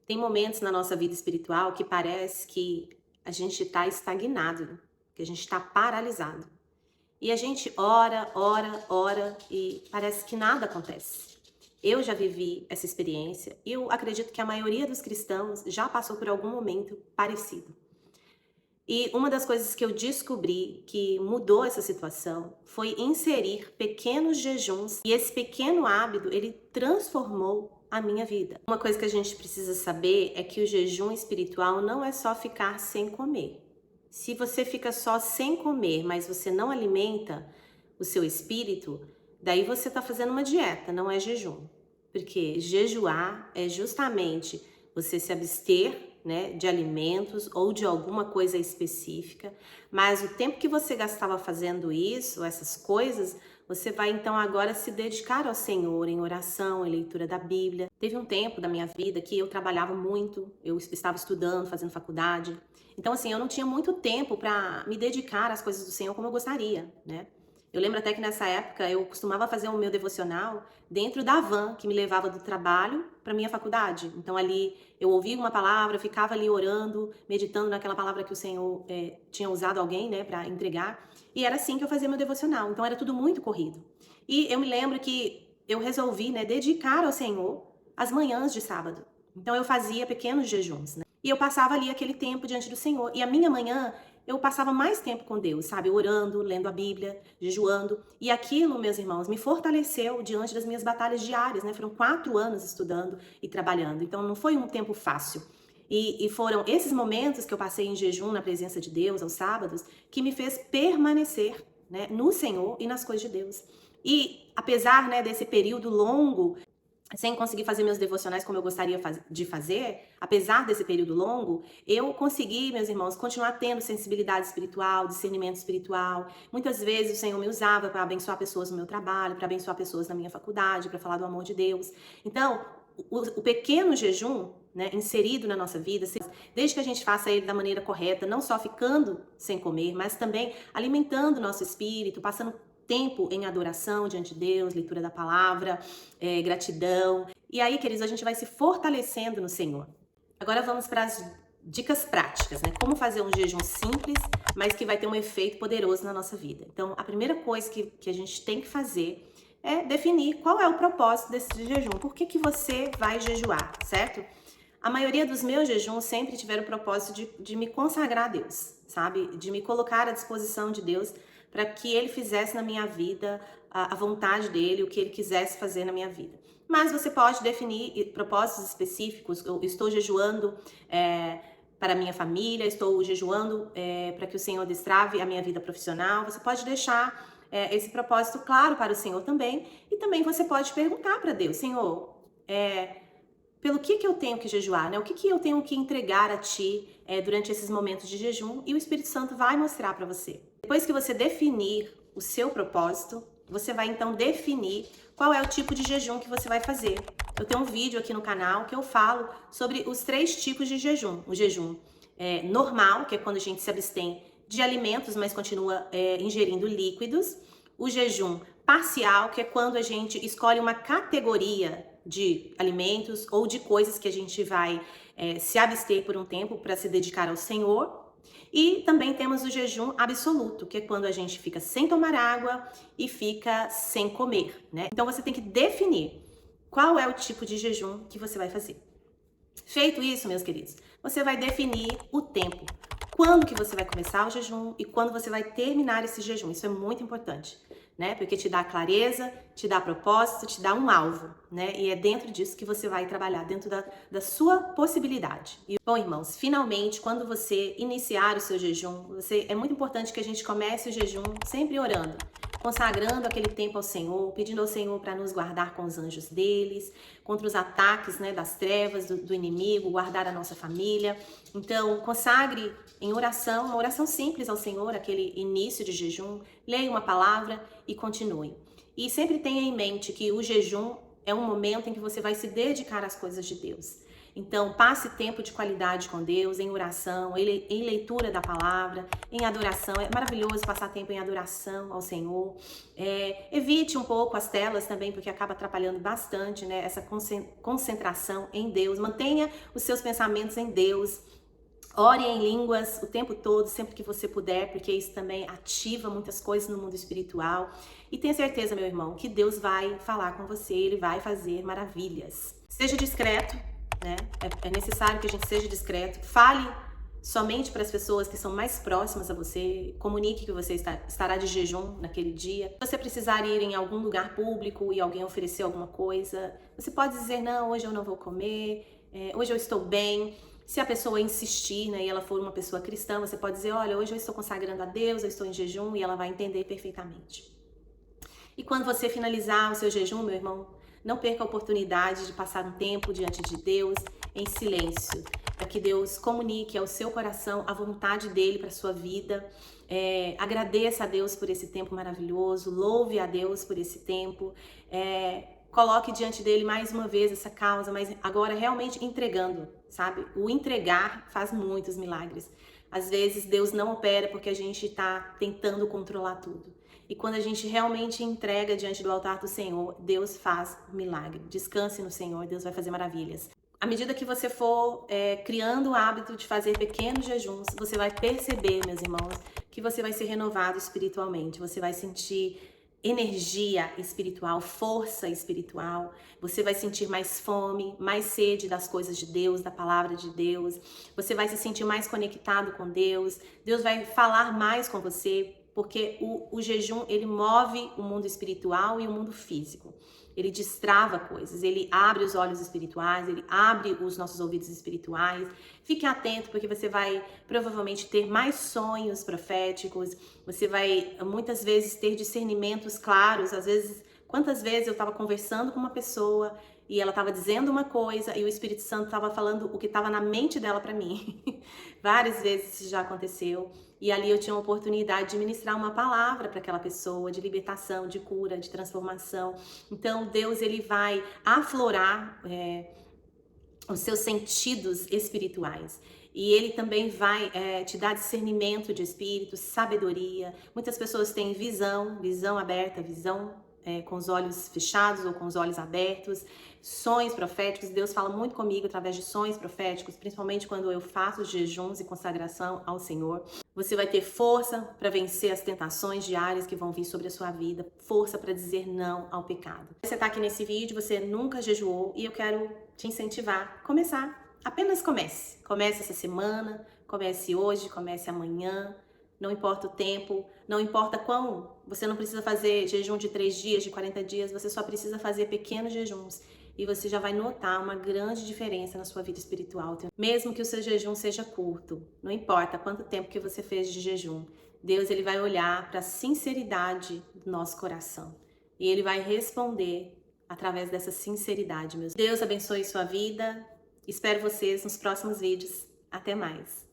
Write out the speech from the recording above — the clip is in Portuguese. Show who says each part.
Speaker 1: Tem momentos na nossa vida espiritual que parece que a gente está estagnado, que a gente está paralisado. E a gente ora, ora, ora e parece que nada acontece. Eu já vivi essa experiência e eu acredito que a maioria dos cristãos já passou por algum momento parecido. E uma das coisas que eu descobri que mudou essa situação foi inserir pequenos jejuns, e esse pequeno hábito, ele transformou a minha vida. Uma coisa que a gente precisa saber é que o jejum espiritual não é só ficar sem comer. Se você fica só sem comer, mas você não alimenta o seu espírito, daí você está fazendo uma dieta, não é jejum. Porque jejuar é justamente você se abster, né, de alimentos ou de alguma coisa específica, mas o tempo que você gastava fazendo isso, essas coisas, você vai então agora se dedicar ao Senhor em oração, em leitura da Bíblia. Teve um tempo da minha vida que eu trabalhava muito, eu estava estudando, fazendo faculdade. Então assim, eu não tinha muito tempo para me dedicar às coisas do Senhor como eu gostaria, né? Eu lembro até que nessa época eu costumava fazer o meu devocional dentro da van que me levava do trabalho para minha faculdade. Então ali eu ouvia uma palavra, ficava ali orando, meditando naquela palavra que o Senhor tinha usado alguém, né, para entregar. E era assim que eu fazia meu devocional. Então era tudo muito corrido. E eu me lembro que eu resolvi, né, dedicar ao Senhor as manhãs de sábado. Então eu fazia pequenos jejuns, né? E eu passava ali aquele tempo diante do Senhor. E a minha manhã eu passava mais tempo com Deus, sabe? Orando, lendo a Bíblia, jejuando. E aquilo, meus irmãos, me fortaleceu diante das minhas batalhas diárias, né? Foram 4 anos estudando e trabalhando. Então, não foi um tempo fácil. E foram esses momentos que eu passei em jejum na presença de Deus, aos sábados, que me fez permanecer, né, no Senhor e nas coisas de Deus. E apesar, né, desse período longo sem conseguir fazer meus devocionais como eu gostaria de fazer, apesar desse período longo, eu consegui, meus irmãos, continuar tendo sensibilidade espiritual, discernimento espiritual. Muitas vezes o Senhor me usava para abençoar pessoas no meu trabalho, para abençoar pessoas na minha faculdade, para falar do amor de Deus. Então, o pequeno jejum, né, inserido na nossa vida, desde que a gente faça ele da maneira correta, não só ficando sem comer, mas também alimentando o nosso espírito, passando tempo em adoração diante de Deus, leitura da palavra, gratidão. E aí, queridos, a gente vai se fortalecendo no Senhor. Agora vamos para as dicas práticas, né? Como fazer um jejum simples, mas que vai ter um efeito poderoso na nossa vida. Então, a primeira coisa que a gente tem que fazer é definir qual é o propósito desse jejum. Por que você vai jejuar, certo? A maioria dos meus jejuns sempre tiveram o propósito de me consagrar a Deus, sabe? De me colocar à disposição de Deus para que Ele fizesse na minha vida a vontade dEle, o que Ele quisesse fazer na minha vida. Mas você pode definir propósitos específicos. Eu estou jejuando para a minha família, estou jejuando para que o Senhor destrave a minha vida profissional. Você pode deixar esse propósito claro para o Senhor também. E também você pode perguntar para Deus, Senhor, pelo que eu tenho que jejuar, né? O que eu tenho que entregar a Ti durante esses momentos de jejum, e o Espírito Santo vai mostrar para você. Depois que você definir o seu propósito, você vai então definir qual é o tipo de jejum que você vai fazer. Eu tenho um vídeo aqui no canal que eu falo sobre os 3 tipos de jejum. O jejum normal, que é quando a gente se abstém de alimentos, mas continua ingerindo líquidos. O jejum parcial, que é quando a gente escolhe uma categoria de alimentos ou de coisas que a gente vai se abster por um tempo para se dedicar ao Senhor. E também temos o jejum absoluto, que é quando a gente fica sem tomar água e fica sem comer, né? Então você tem que definir qual é o tipo de jejum que você vai fazer. Feito isso, meus queridos, você vai definir o tempo. Quando que você vai começar o jejum e quando você vai terminar esse jejum. Isso é muito importante, né? Porque te dá clareza, te dá propósito, te dá um alvo, né? E é dentro disso que você vai trabalhar, dentro da sua possibilidade. E, bom, irmãos, finalmente, quando você iniciar o seu jejum, é muito importante que a gente comece o jejum sempre orando, consagrando aquele tempo ao Senhor, pedindo ao Senhor para nos guardar com os anjos deles, contra os ataques, né, das trevas, do inimigo, guardar a nossa família. Então, consagre em oração, uma oração simples ao Senhor, aquele início de jejum, leia uma palavra e continue. E sempre tenha em mente que o jejum é um momento em que você vai se dedicar às coisas de Deus. Então, passe tempo de qualidade com Deus, em oração, em leitura da palavra, em adoração. É maravilhoso passar tempo em adoração ao Senhor. Evite um pouco as telas também, porque acaba atrapalhando bastante, né, essa concentração em Deus. Mantenha os seus pensamentos em Deus. Ore em línguas o tempo todo, sempre que você puder, porque isso também ativa muitas coisas no mundo espiritual. E tenha certeza, meu irmão, que Deus vai falar com você, Ele vai fazer maravilhas. Seja discreto, né? É necessário que a gente seja discreto. Fale somente para as pessoas que são mais próximas a você. Comunique que você estará de jejum naquele dia. Se você precisar ir em algum lugar público e alguém oferecer alguma coisa, você pode dizer, não, hoje eu não vou comer, hoje eu estou bem. Se a pessoa insistir, né, e ela for uma pessoa cristã, você pode dizer, olha, hoje eu estou consagrando a Deus, eu estou em jejum, e ela vai entender perfeitamente. E quando você finalizar o seu jejum, meu irmão, não perca a oportunidade de passar um tempo diante de Deus em silêncio, para que Deus comunique ao seu coração a vontade dele para a sua vida. Agradeça a Deus por esse tempo maravilhoso, louve a Deus por esse tempo, coloque diante dele mais uma vez essa causa, mas agora realmente entregando, sabe? O entregar faz muitos milagres. Às vezes Deus não opera porque a gente está tentando controlar tudo. E quando a gente realmente entrega diante do altar do Senhor, Deus faz milagre. Descanse no Senhor, Deus vai fazer maravilhas. À medida que você for criando o hábito de fazer pequenos jejuns, você vai perceber, meus irmãos, que você vai ser renovado espiritualmente. Você vai sentir energia espiritual, força espiritual. Você vai sentir mais fome, mais sede das coisas de Deus, da palavra de Deus. Você vai se sentir mais conectado com Deus. Deus vai falar mais com você, porque o jejum, ele move o mundo espiritual e o mundo físico. Ele destrava coisas, ele abre os olhos espirituais, ele abre os nossos ouvidos espirituais. Fique atento, porque você vai provavelmente ter mais sonhos proféticos, você vai muitas vezes ter discernimentos claros. Às vezes, quantas vezes eu estava conversando com uma pessoa e ela estava dizendo uma coisa e o Espírito Santo estava falando o que estava na mente dela para mim. Várias vezes isso já aconteceu. E ali eu tinha a oportunidade de ministrar uma palavra para aquela pessoa, de libertação, de cura, de transformação. Então Deus, ele vai aflorar os seus sentidos espirituais. E ele também vai te dar discernimento de espírito, sabedoria. Muitas pessoas têm visão aberta, visão com os olhos fechados ou com os olhos abertos, sonhos proféticos. Deus fala muito comigo através de sonhos proféticos, principalmente quando eu faço jejuns e consagração ao Senhor. Você vai ter força para vencer as tentações diárias que vão vir sobre a sua vida, força para dizer não ao pecado. Você está aqui nesse vídeo, você nunca jejuou e eu quero te incentivar a começar. Apenas comece. Comece essa semana, comece hoje, comece amanhã. Não importa o tempo, não importa quão. Você não precisa fazer jejum de 3 dias, de 40 dias, você só precisa fazer pequenos jejuns. E você já vai notar uma grande diferença na sua vida espiritual. Mesmo que o seu jejum seja curto, não importa quanto tempo que você fez de jejum, Deus, ele vai olhar para a sinceridade do nosso coração. E ele vai responder através dessa sinceridade, meus. Deus abençoe sua vida. Espero vocês nos próximos vídeos. Até mais.